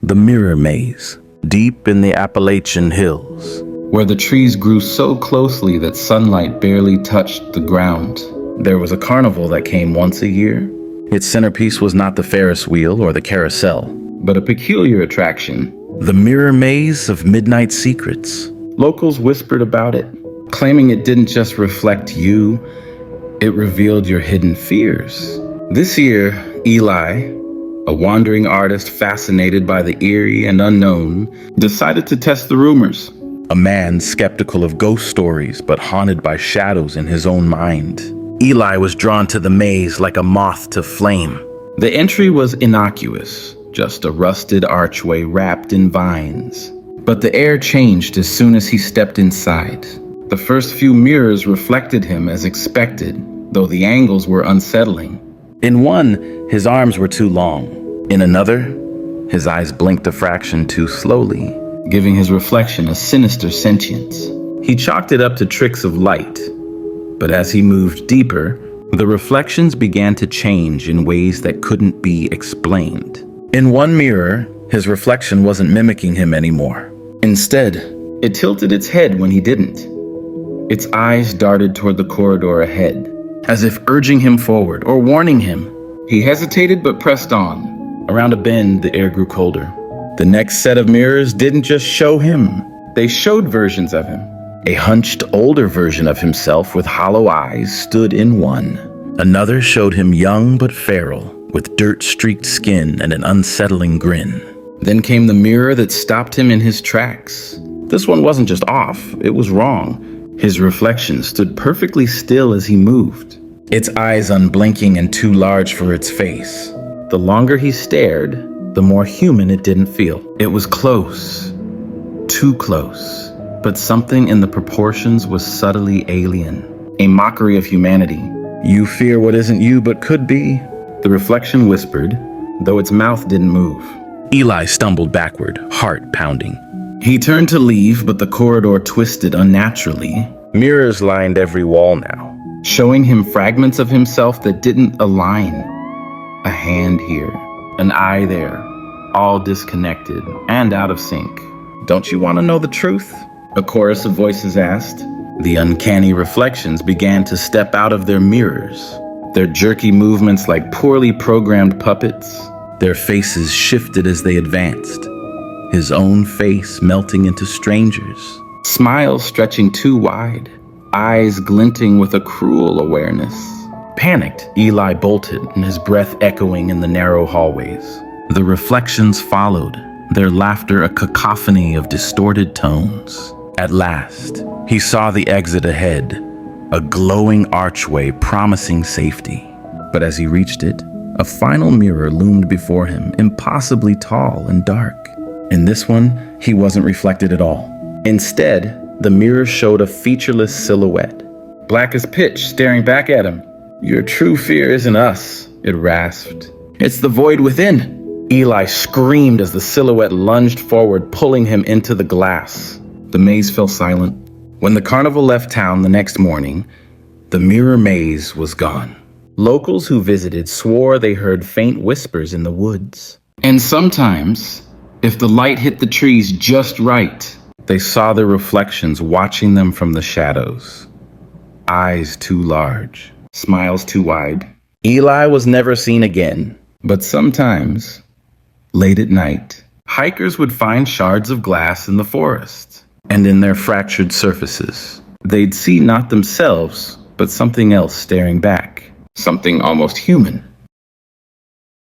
the Mirror Maze, deep in the Appalachian Hills, where the trees grew so closely that sunlight barely touched the ground. There was a carnival that came once a year. Its centerpiece was not the Ferris wheel or the carousel, but a peculiar attraction. The Mirror Maze of Midnight Secrets. Locals whispered about it, claiming it didn't just reflect you, it revealed your hidden fears. This year, Eli, a wandering artist fascinated by the eerie and unknown, decided to test the rumors. A man skeptical of ghost stories but haunted by shadows in his own mind. Eli was drawn to the maze like a moth to flame. The entry was innocuous, just a rusted archway wrapped in vines. But the air changed as soon as he stepped inside. The first few mirrors reflected him as expected, though the angles were unsettling. In one, his arms were too long. In another, his eyes blinked a fraction too slowly, giving his reflection a sinister sentience. He chalked it up to tricks of light, but as he moved deeper, the reflections began to change in ways that couldn't be explained. In one mirror, his reflection wasn't mimicking him anymore. Instead, it tilted its head when he didn't. Its eyes darted toward the corridor ahead, as if urging him forward or warning him. He hesitated but pressed on. Around a bend, the air grew colder. The next set of mirrors didn't just show him. They showed versions of him. A hunched, older version of himself with hollow eyes stood in one. Another showed him young but feral, with dirt-streaked skin and an unsettling grin. Then came the mirror that stopped him in his tracks. This one wasn't just off, it was wrong. His reflection stood perfectly still as he moved, its eyes unblinking and too large for its face. The longer he stared, the more human it didn't feel. It was close, too close, but something in the proportions was subtly alien, a mockery of humanity. You fear what isn't you but could be, the reflection whispered, though its mouth didn't move. Eli stumbled backward, heart pounding. He turned to leave, but the corridor twisted unnaturally. Mirrors lined every wall now, showing him fragments of himself that didn't align. A hand here, an eye there, all disconnected and out of sync. Don't you want to know the truth? A chorus of voices asked. The uncanny reflections began to step out of their mirrors, their jerky movements like poorly programmed puppets. Their faces shifted as they advanced, his own face melting into strangers. Smiles stretching too wide, eyes glinting with a cruel awareness. Panicked, Eli bolted, and his breath echoing in the narrow hallways. The reflections followed, their laughter a cacophony of distorted tones. At last, he saw the exit ahead, a glowing archway promising safety. But as he reached it, a final mirror loomed before him, impossibly tall and dark. In this one, he wasn't reflected at all. Instead, the mirror showed a featureless silhouette, black as pitch, staring back at him. Your true fear isn't us, it rasped. It's the void within. Eli screamed as the silhouette lunged forward, pulling him into the glass. The maze fell silent. When the carnival left town the next morning, the Mirror Maze was gone. Locals who visited swore they heard faint whispers in the woods. And sometimes, if the light hit the trees just right, they saw their reflections watching them from the shadows. Eyes too large, smiles too wide. Eli was never seen again, but sometimes, late at night, hikers would find shards of glass in the forest, and in their fractured surfaces, they'd see not themselves, but something else staring back. Something almost human.